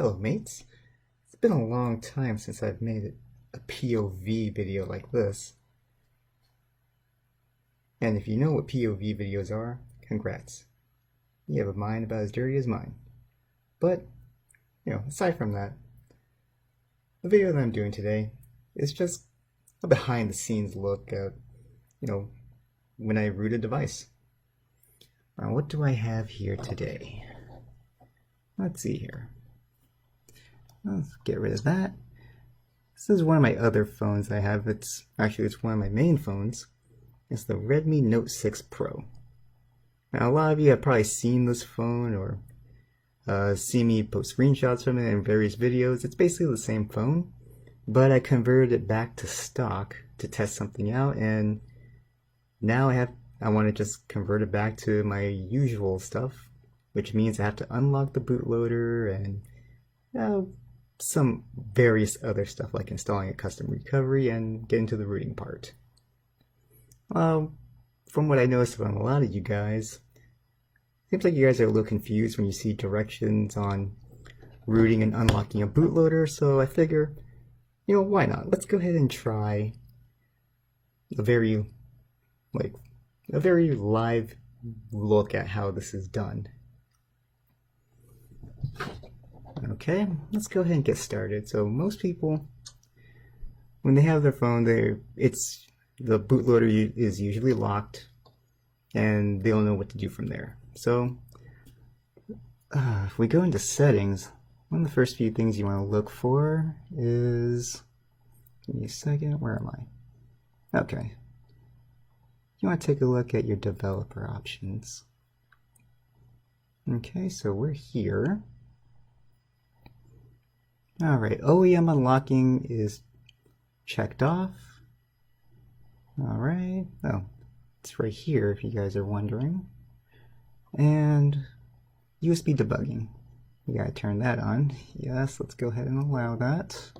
Hello mates, it's been a long time since I've made a POV video like this. And if you know what POV videos are, congrats. You have a mind about as dirty as mine. But, aside from that, the video that I'm doing today is just a behind the scenes look at, when I root a device. Now what do I have here today? Let's see here. Let's get rid of that. This is one of my other phones I have. It's one of my main phones. It's the Redmi Note 6 Pro. Now a lot of you have probably seen this phone or seen me post screenshots from it in various videos. It's basically the same phone, but I converted it back to stock to test something out, and now I want to just convert it back to my usual stuff, which means I have to unlock the bootloader and some various other stuff like installing a custom recovery and get into the rooting part. From what I noticed from a lot of you guys, it seems like you guys are a little confused when you see directions on rooting and unlocking a bootloader, so I figure, why not? Let's go ahead and try a very live look at how this is done. Okay, let's go ahead and get started. So most people, when they have their phone, the bootloader is usually locked, and they don't know what to do from there. So if we go into settings, one of the first few things you want to look for is, give me a second, where am I? Okay. You want to take a look at your developer options. Okay, so we're here. Alright, OEM unlocking is checked off. Alright, it's right here if you guys are wondering. And USB debugging. We gotta turn that on. Yes, let's go ahead and allow that.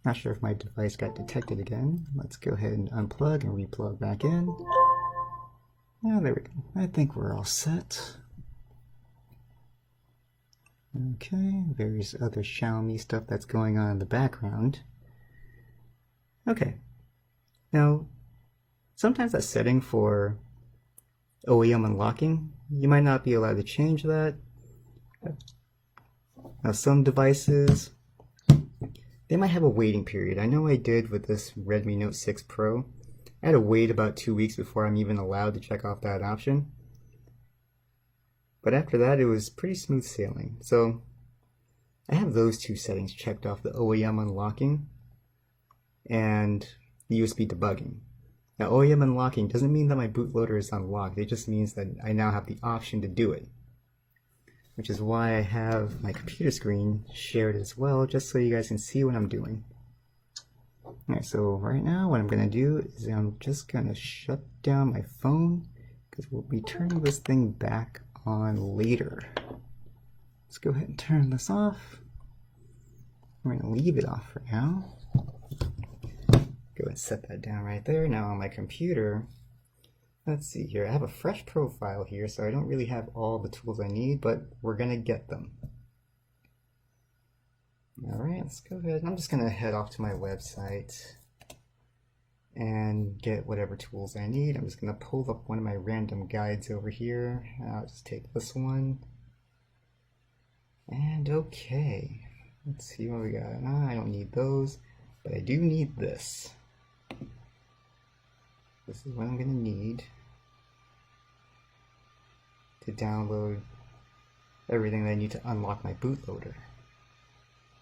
Not sure if my device got detected again. Let's go ahead and unplug and replug back in. Now there we go. I think we're all set. Okay, various other Xiaomi stuff that's going on in the background. Okay, now sometimes that setting for OEM unlocking, you might not be allowed to change that. Now some devices, they might have a waiting period. I know I did with this Redmi Note 6 Pro. I had to wait about 2 weeks before I'm even allowed to check off that option. But after that, it was pretty smooth sailing. So I have those two settings checked off, the OEM unlocking and the USB debugging. Now OEM unlocking doesn't mean that my bootloader is unlocked. It just means that I now have the option to do it. Which is why I have my computer screen shared as well, just so you guys can see what I'm doing. Alright, so right now what I'm going to do is I'm just going to shut down my phone, because we'll be turning this thing back on later. Let's go ahead and turn this off. We're going to leave it off for now. Go ahead and set that down right there. Now on my computer, let's see here. I have a fresh profile here, so I don't really have all the tools I need, but we're going to get them. Alright, let's go ahead. I'm just going to head off to my website and get whatever tools I need. I'm just going to pull up one of my random guides over here. I'll just take this one. And okay, let's see what we got. I don't need those, but I do need this. This is what I'm going to need to download everything that I need to unlock my bootloader.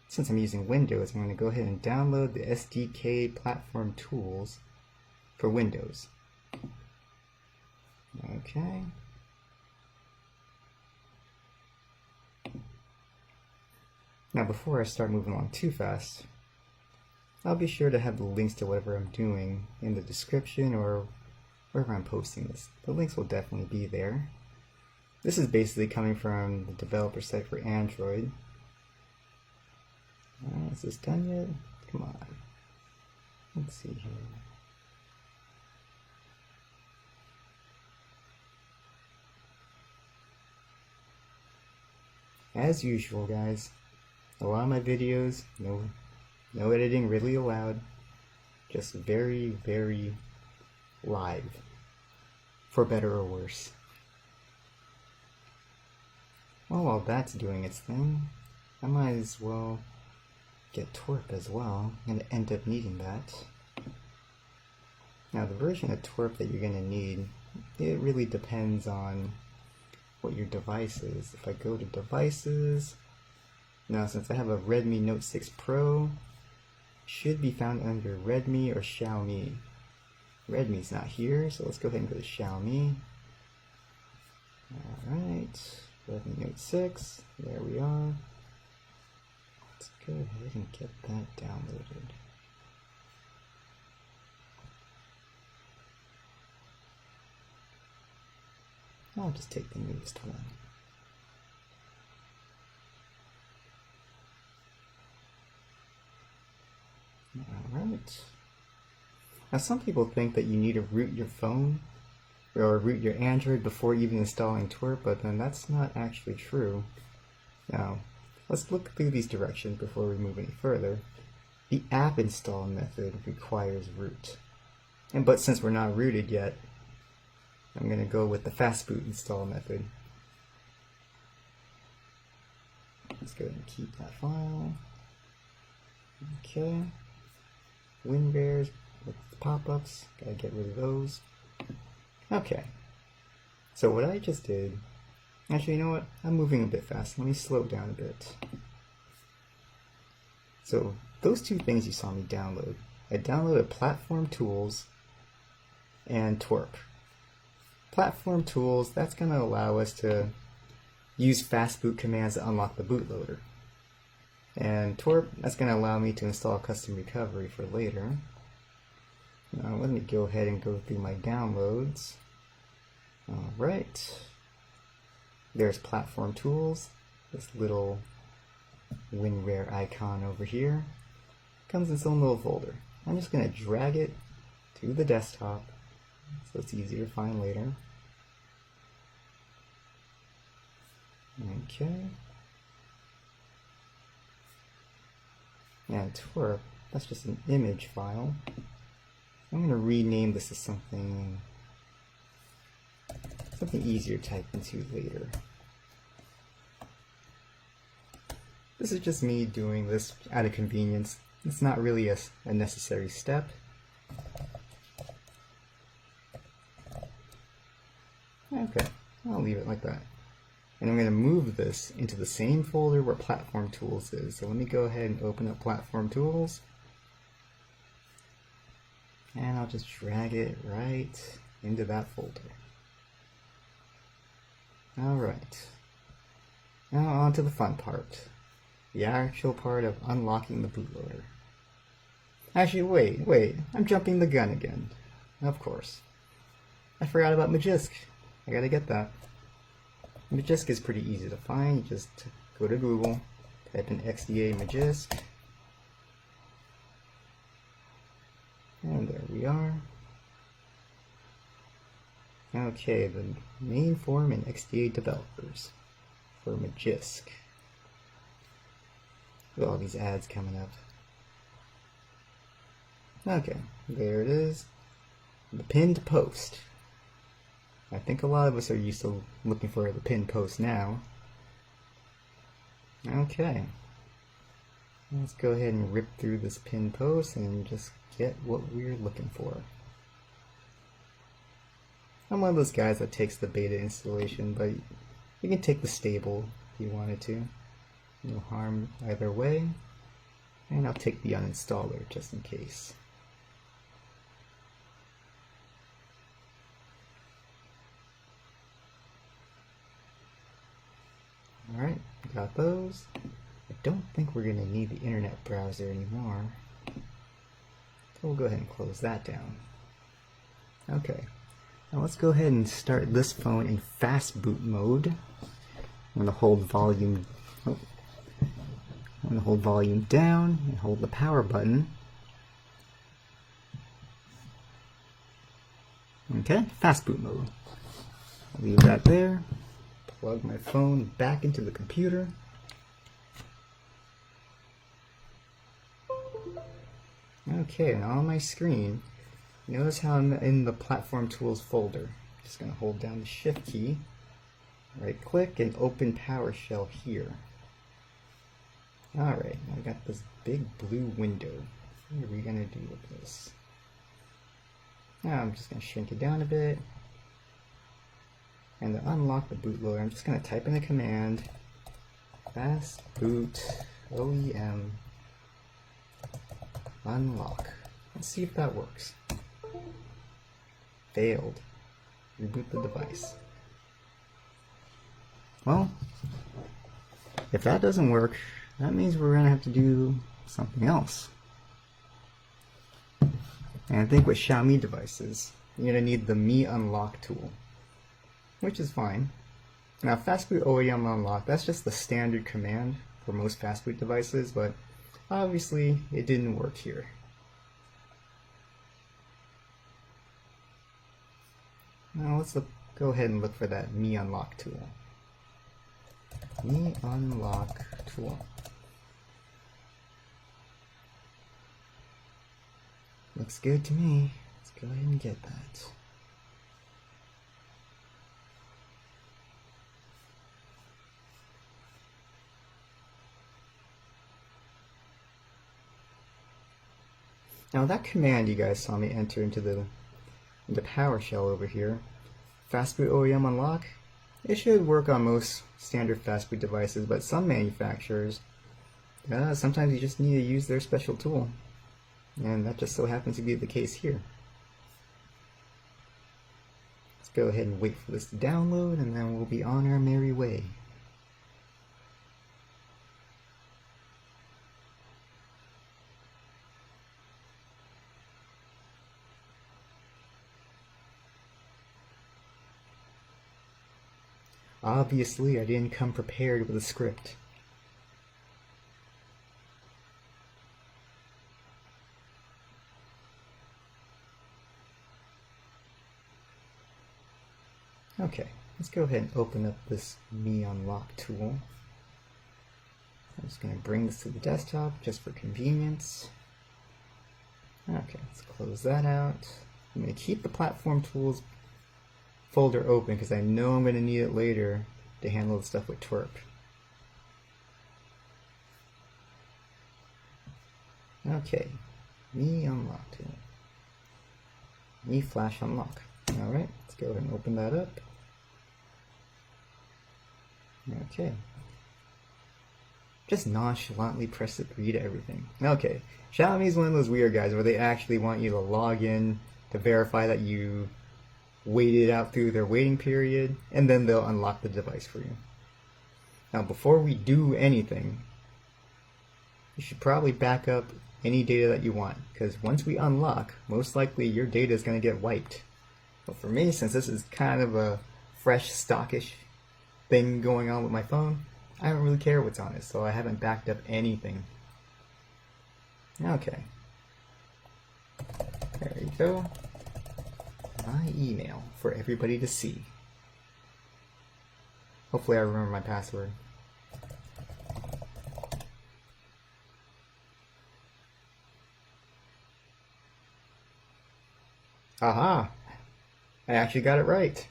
Since I'm using Windows, I'm going to go ahead and download the SDK platform tools for Windows. Okay. Now before I start moving along too fast, I'll be sure to have the links to whatever I'm doing in the description or wherever I'm posting this. The links will definitely be there. This is basically coming from the developer site for Android. Is this done yet? Come on. Let's see here. as usual, guys, a lot of my videos, no editing really allowed, just very, very live, for better or worse. Well, while that's doing its thing, I might as well get TWRP as well. I'm going to end up needing that. Now, the version of TWRP that you're going to need, it really depends on what your device is. If I go to devices, now since I have a Redmi Note 6 Pro, should be found under Redmi or Xiaomi. Redmi's not here, so let's go ahead and go to Xiaomi. Alright, Redmi Note 6, there we are. Let's go ahead and get that downloaded. I'll just take the newest one. Alright. Now some people think that you need to root your phone or root your Android before even installing TWRP, but then that's not actually true. Now, let's look through these directions before we move any further. The app install method requires root. But since we're not rooted yet, I'm going to go with the fast boot install method. Let's go ahead and keep that file. Okay. WinRares with pop-ups, gotta get rid of those. Okay. So what I just did, actually, you know what? I'm moving a bit fast. Let me slow down a bit. So those two things you saw me download. I downloaded Platform Tools and TWRP. Platform Tools, that's going to allow us to use fast boot commands to unlock the bootloader. And TWRP, that's going to allow me to install custom recovery for later. Now let me go ahead and go through my downloads. Alright. There's Platform Tools, this little WinRare icon over here. Comes in its own little folder. I'm just going to drag it to the desktop so it's easier to find later. Okay. And TWRP, that's just an image file. I'm going to rename this as something easier to type into later. This is just me doing this out of convenience. It's not really a necessary step. Okay, I'll leave it like that. And I'm going to move this into the same folder where Platform Tools is. So let me go ahead and open up Platform Tools. And I'll just drag it right into that folder. Alright. Now on to the fun part. The actual part of unlocking the bootloader. Actually, wait. I'm jumping the gun again. Of course. I forgot about Magisk. I gotta get that. Magisk is pretty easy to find. You just go to Google, type in XDA Magisk, and there we are. Okay, the main forum in XDA developers for Magisk. Look at all these ads coming up. Okay, there it is. The pinned post. I think a lot of us are used to looking for the pinned post now. Okay. Let's go ahead and rip through this pinned post and just get what we're looking for. I'm one of those guys that takes the beta installation, but you can take the stable if you wanted to. No harm either way. And I'll take the uninstaller just in case. Alright, got those. I don't think we're going to need the internet browser anymore. So we'll go ahead and close that down. Okay, now let's go ahead and start this phone in fast boot mode. I'm going to hold volume down and hold the power button. Okay, fast boot mode. I'll leave that there. Plug my phone back into the computer. Okay, and on my screen, notice how I'm in the Platform Tools folder. Just going to hold down the Shift key, right click, and open PowerShell here. Alright, I got this big blue window. What are we going to do with this? Now I'm just going to shrink it down a bit. And to unlock the bootloader, I'm just going to type in the command fastboot OEM unlock. Let's see if that works. Failed. Reboot the device. Well, if that doesn't work, that means we're going to have to do something else. And I think with Xiaomi devices, you're going to need the Mi Unlock tool, which is fine. Now, fastboot OEM unlock, that's just the standard command for most fastboot devices, but obviously it didn't work here. Now let's go ahead and look for that Mi Unlock tool. Mi Unlock tool. Looks good to me. Let's go ahead and get that. Now that command you guys saw me enter into PowerShell over here, fastboot OEM unlock, it should work on most standard fastboot devices, but some manufacturers, sometimes you just need to use their special tool. And that just so happens to be the case here. Let's go ahead and wait for this to download, and then we'll be on our merry way. Obviously, I didn't come prepared with a script. Okay, let's go ahead and open up this Mi Unlock tool. I'm just going to bring this to the desktop just for convenience. Okay, let's close that out. I'm going to keep the Platform Tools folder open because I know I'm going to need it later to handle the stuff with TWRP. Okay, Mi Unlock tool. Mi Flash Unlock. Alright, let's go ahead and open that up. Okay. Just nonchalantly press agree to everything. Okay, Xiaomi is one of those weird guys where they actually want you to log in to verify that you waited out through their waiting period, and then they'll unlock the device for you. Now, before we do anything, you should probably back up any data that you want, because once we unlock, most likely your data is going to get wiped. But for me, since this is kind of a fresh, stockish thing going on with my phone, I don't really care what's on it, so I haven't backed up anything. Okay. There you go. My email for everybody to see. Hopefully I remember my password. Aha! I actually got it right.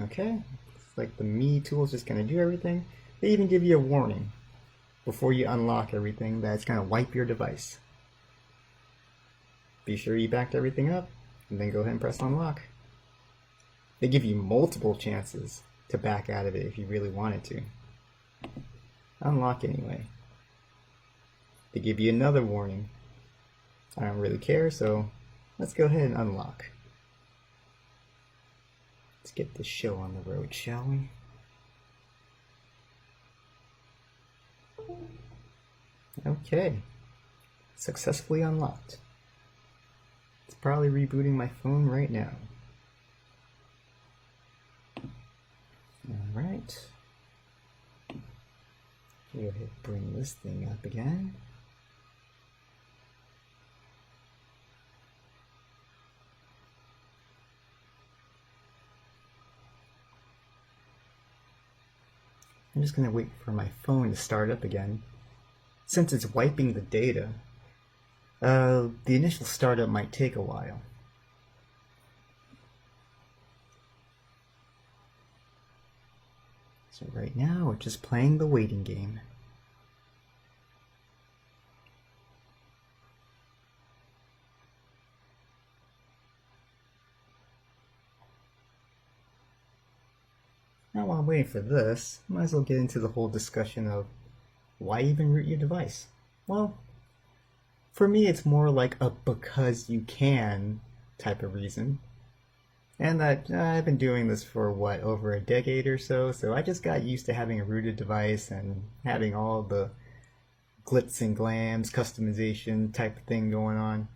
Okay, looks like the Mi tool is just going to do everything. They even give you a warning before you unlock everything that it's going to wipe your device. Be sure you backed everything up, and then go ahead and press unlock. They give you multiple chances to back out of it if you really wanted to. Unlock anyway. They give you another warning. I don't really care, so let's go ahead and unlock. Let's get this show on the road, shall we? Okay. Successfully unlocked. It's probably rebooting my phone right now. Alright. Go ahead and bring this thing up again. I'm just going to wait for my phone to start up again. Since it's wiping the data, the initial startup might take a while. So right now we're just playing the waiting game. Now while I'm waiting for this, I might as well get into the whole discussion of why even root your device? Well, for me it's more like a because you can type of reason. And that I've been doing this for what, over a decade or so, so I just got used to having a rooted device and having all the glitz and glams, customization type of thing going on.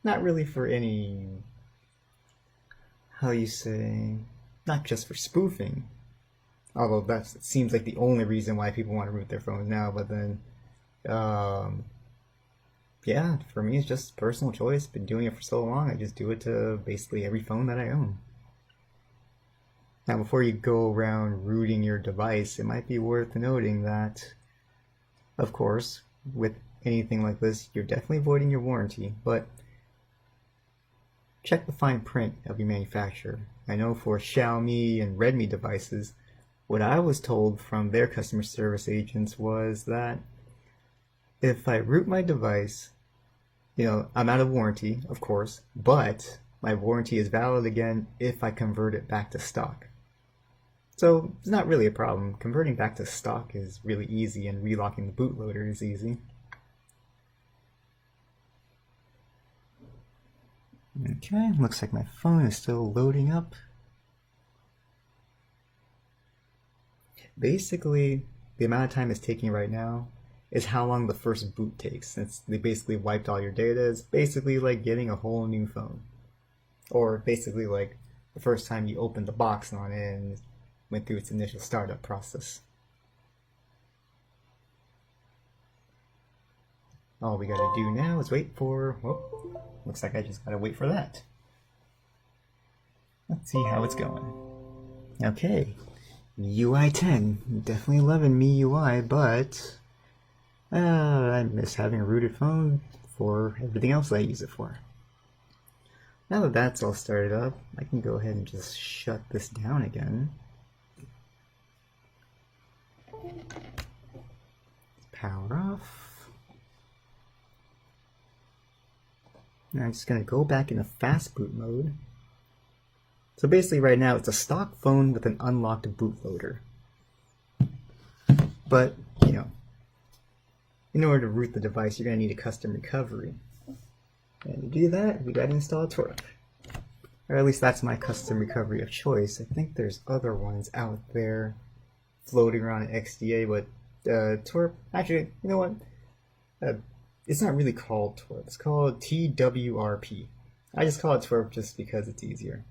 Not really for any, how you say, not just for spoofing. Although that seems like the only reason why people want to root their phones now, but then, yeah, for me it's just personal choice. Been doing it for so long, I just do it to basically every phone that I own. Now, before you go around rooting your device, it might be worth noting that, of course, with anything like this, you're definitely voiding your warranty, but check the fine print of your manufacturer. I know for Xiaomi and Redmi devices, what I was told from their customer service agents was that if I root my device, I'm out of warranty, of course, but my warranty is valid again if I convert it back to stock. So it's not really a problem. Converting back to stock is really easy, and relocking the bootloader is easy. Okay, looks like my phone is still loading up. Basically, the amount of time it's taking right now is how long the first boot takes, since they basically wiped all your data. It's basically like getting a whole new phone. Or basically like the first time you opened the box on it and went through its initial startup process. All we gotta do now is wait for, looks like I just gotta wait for that. Let's see how it's going. Okay, MIUI 10, definitely loving MIUI, but I miss having a rooted phone for everything else I use it for. Now that that's all started up, I can go ahead and just shut this down again. Power off. Now I'm just going to go back into fast boot mode. So basically right now it's a stock phone with an unlocked bootloader. But, in order to root the device, you're going to need a custom recovery. And to do that, we got to install TWRP. Or at least that's my custom recovery of choice. I think there's other ones out there floating around in XDA, but TWRP, actually, you know what? It's not really called TWRP. It's called TWRP. I just call it TWRP just because it's easier.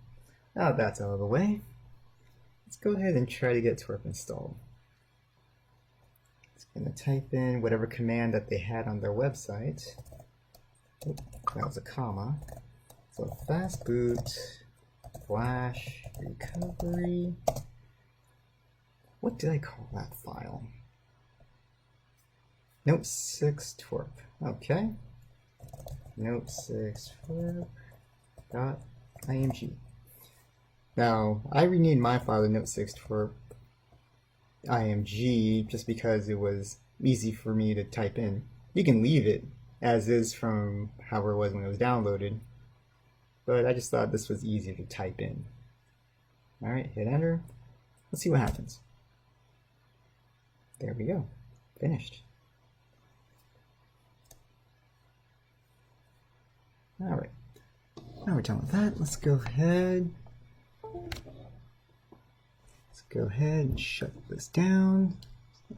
Now that that's out of the way, let's go ahead and try to get TWRP installed. It's going to type in whatever command that they had on their website. Oh, that was a comma. So fast boot flash recovery. What did I call that file? Note 6 TWRP. Okay. Note 6 TWRP.img. Now, I renamed my file to Note 6 TWRP.img just because it was easy for me to type in. You can leave it as is from however it was when it was downloaded, but I just thought this was easier to type in. Alright, hit enter. Let's see what happens. There we go. Finished. Alright. Now we're done with that. Let's go ahead. And shut this down.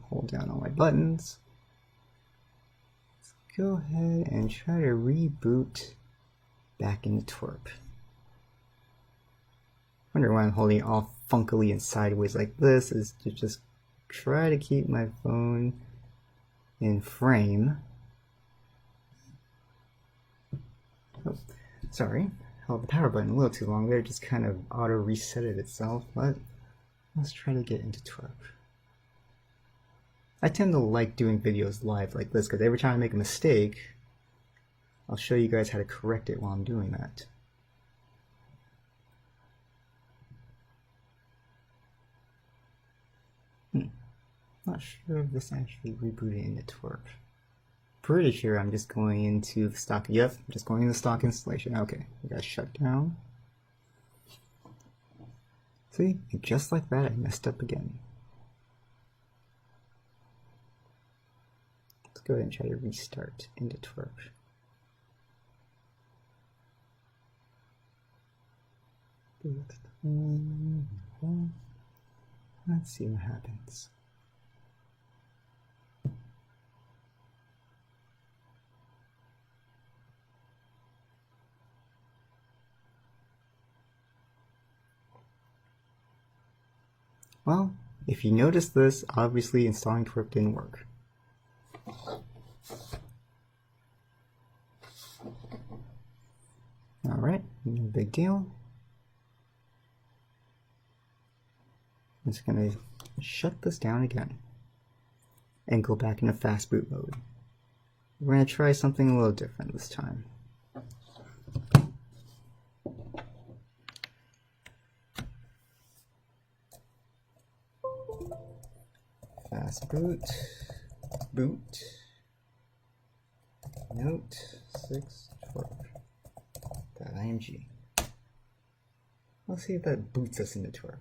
Hold down all my buttons. Let's go ahead and try to reboot back into TWRP. Wonder why I'm holding it all funkily and sideways like this, is to just try to keep my phone in frame. Oh, sorry, held the power button a little too long there, just kind of auto resetted itself, but let's try to get into TWRP. I tend to like doing videos live like this because every time I make a mistake, I'll show you guys how to correct it while I'm doing that. Not sure if this actually rebooted into TWRP. Pretty sure I'm just going into the stock. Yep, I'm just going into stock installation. Okay, we got shut down. See, and just like that, I messed up again. Let's go ahead and try to restart into TWRP. Let's see what happens. Well, if you notice this, obviously installing TWRP didn't work. Alright, no big deal. I'm just going to shut this down again and go back into fast boot mode. We're going to try something a little different this time. Fast boot, boot, note 6 TWRP.img. Let's see if that boots us into TWRP.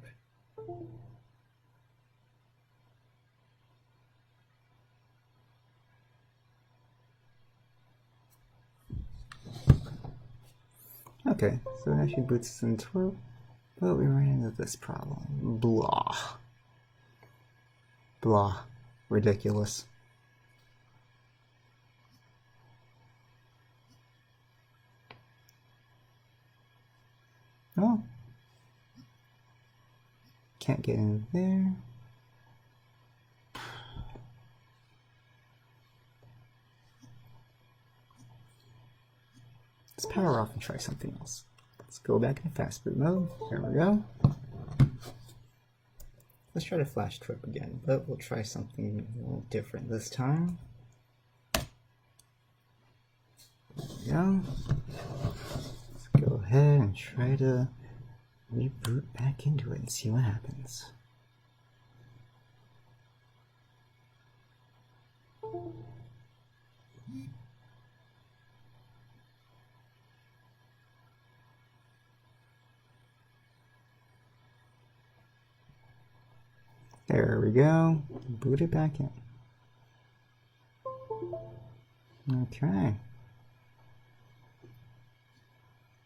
Okay, so it actually boots us into TWRP, but we ran into this problem. Blah. Blah. Ridiculous. Oh. Can't get in there. Let's power off and try something else. Let's go back into fast boot mode. There we go. Let's try to flash TWRP again, but we'll try something a little different this time. There we go. Let's go ahead and try to reboot back into it and see what happens. There we go. Boot it back in. Okay.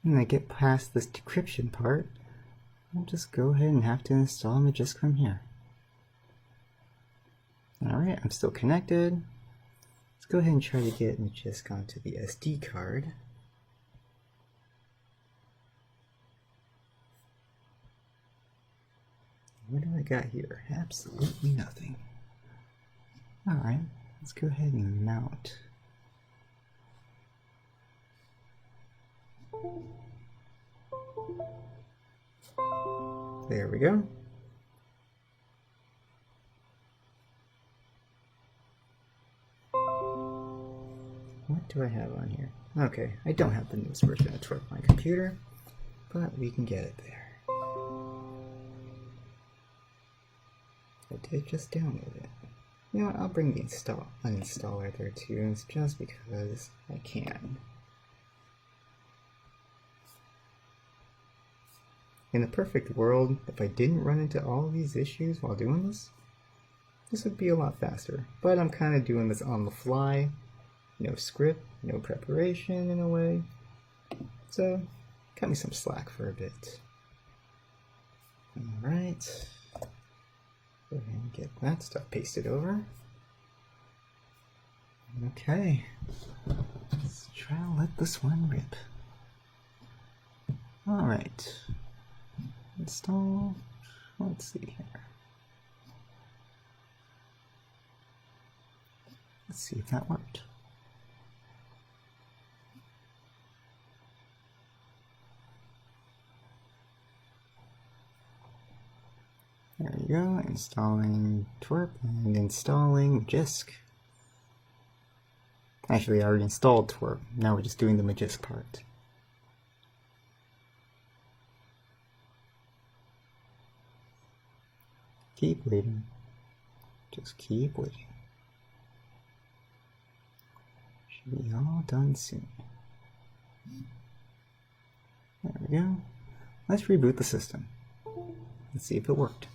When I get past this decryption part, I'll just go ahead and have to install Magisk from here. Alright, I'm still connected. Let's go ahead and try to get Magisk onto the SD card. What do I got here? Absolutely nothing. Alright, let's go ahead and mount. There we go. What do I have on here? Okay, I don't have the newest version of TWRP on my computer, but we can get it there. I did just download it. You know what, I'll bring the uninstaller there too, it's just because I can. In a perfect world, if I didn't run into all these issues while doing this, this would be a lot faster. But I'm kind of doing this on the fly. No script, no preparation in a way. So, cut me some slack for a bit. Alright. Go ahead and get that stuff pasted over. Okay. Let's try to let this one rip. Alright. Install. Let's see here. Let's see if that worked. There you go, installing TWRP and installing Magisk. Actually, I already installed TWRP, now we're just doing the Magisk part. Keep waiting. Just keep waiting. Should be all done soon. There we go. Let's reboot the system. Let's see if it worked.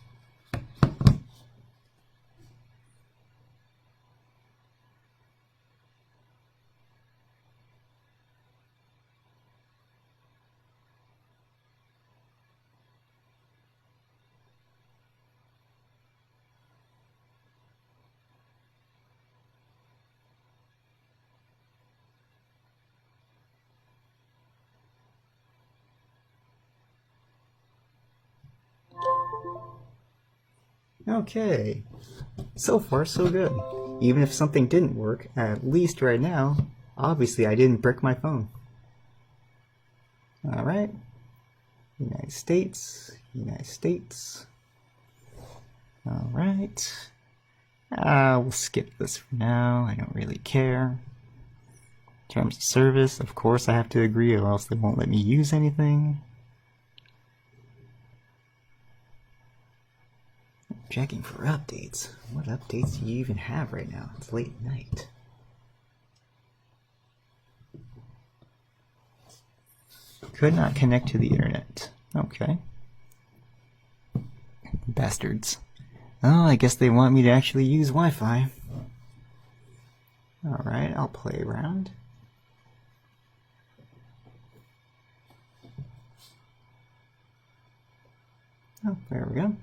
Okay, so far so good. Even if something didn't work, at least right now, obviously I didn't brick my phone. Alright, United States, United States. Alright, we'll skip this for now, I don't really care. Terms of service, of course I have to agree or else they won't let me use anything. Checking for updates. What updates do you even have right now? It's late at night. Could not connect to the internet. Okay. Bastards. Oh, I guess they want me to actually use Wi-Fi. Alright, I'll play around. Oh, there we go.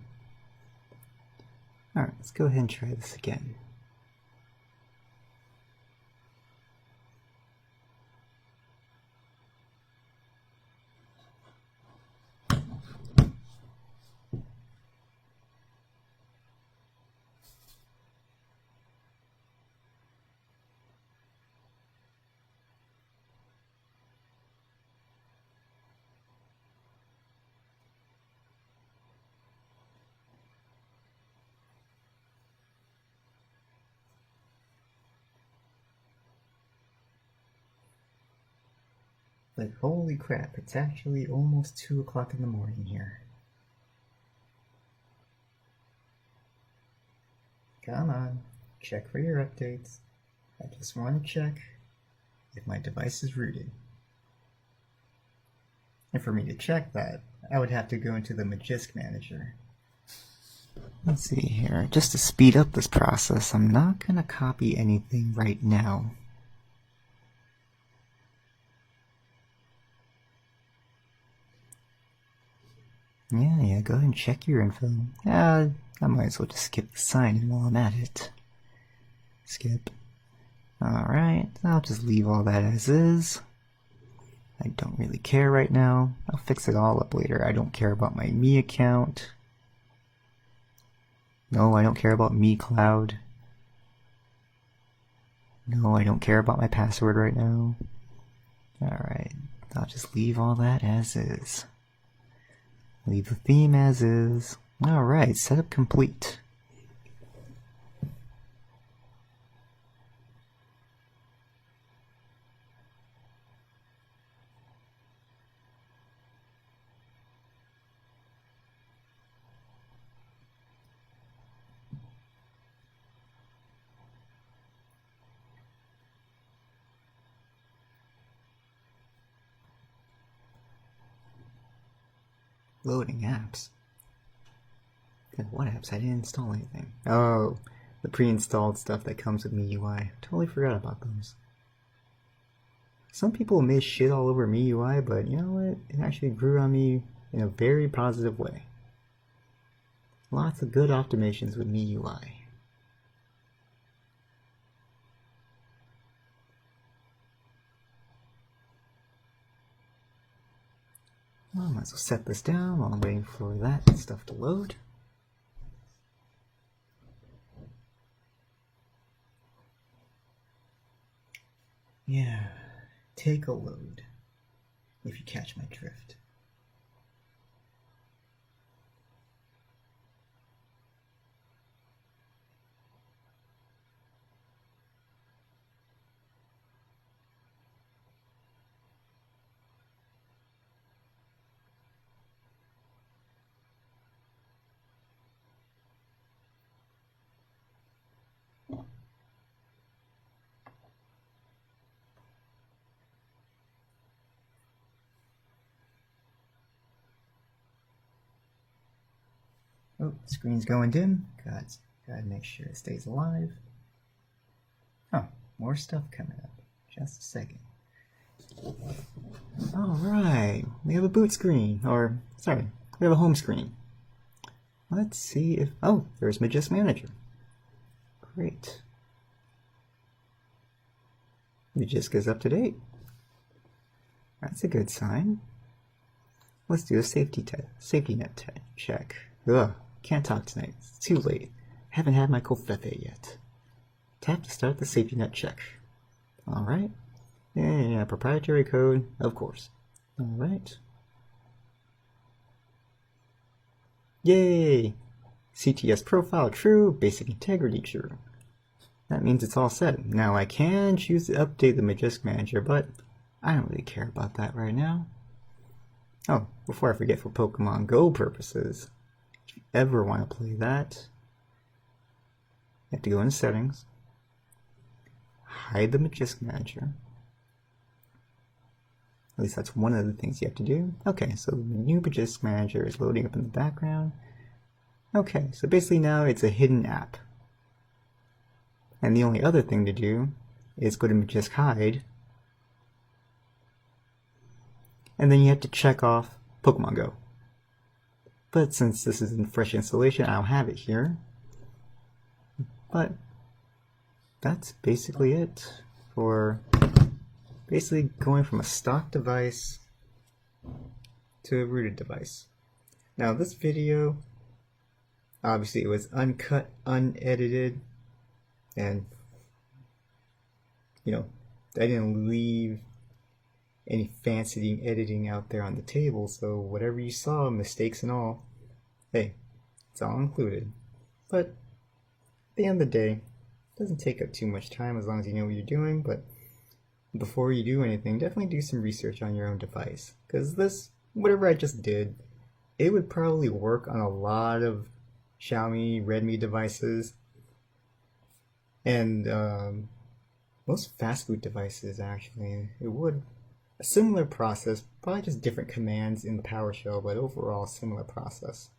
Alright, let's go ahead and try this again. But holy crap, it's actually almost 2 o'clock in the morning here. Come on, check for your updates. I just want to check if my device is rooted. And for me to check that, I would have to go into the Magisk manager. Let's see here, just to speed up this process, I'm not going to copy anything right now. Yeah, go ahead and check your info. I might as well just skip the sign-in while I'm at it. Skip. Alright, I'll just leave all that as is. I don't really care right now. I'll fix it all up later. I don't care about my Me account. No, I don't care about Me Cloud. No, I don't care about my password right now. Alright, I'll just leave all that as is. Leave the theme as is. Alright, setup complete. Loading apps. What apps? I didn't install anything. Oh, the pre-installed stuff that comes with MIUI. Totally forgot about those. Some people may shit all over MIUI, but you know what? It actually grew on me in a very positive way. Lots of good optimizations with MIUI. Well, I might as well set this down while I'm waiting for that stuff to load. Yeah, take a load, if you catch my drift. Oh, screen's going dim. Gotta make sure it stays alive. Oh, more stuff coming up. Just a second. Alright, we have a boot screen, or, sorry, we have a home screen. Let's see if, oh, there's Magisk Manager. Great. Magisk is up to date. That's a good sign. Let's do a safety net check. Ugh, can't talk tonight. It's too late. Haven't had my covfefe yet. Tap to start the safety net check. Alright. Yeah, proprietary code, of course. Alright. Yay! CTS profile true, basic integrity true. That means it's all set. Now I can choose to update the Magisk Manager, but I don't really care about that right now. Oh, before I forget, for Pokemon Go purposes, if you ever want to play that, you have to go into settings, hide the Magisk Manager. At least that's one of the things you have to do. Okay, so the new Magisk Manager is loading up in the background. Okay, so basically now it's a hidden app. And the only other thing to do is go to Magisk Hide, and then you have to check off Pokemon Go. But since this is in fresh installation, I don't have it here. But that's basically it for basically going from a stock device to a rooted device. Now this video, obviously it was uncut, unedited, and I didn't leave any fancy editing out there on the table, so whatever you saw, mistakes and all, hey, it's all included. But at the end of the day, it doesn't take up too much time as long as you know what you're doing. But before you do anything, definitely do some research on your own device, because this, whatever I just did, it would probably work on a lot of Xiaomi, Redmi devices, and most fast boot devices actually. It would. A similar process, probably just different commands in the PowerShell, but overall similar process.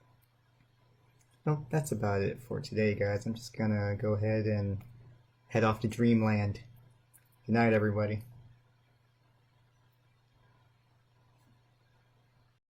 Well, that's about it for today, guys. I'm just gonna go ahead and head off to Dreamland. Good night, everybody.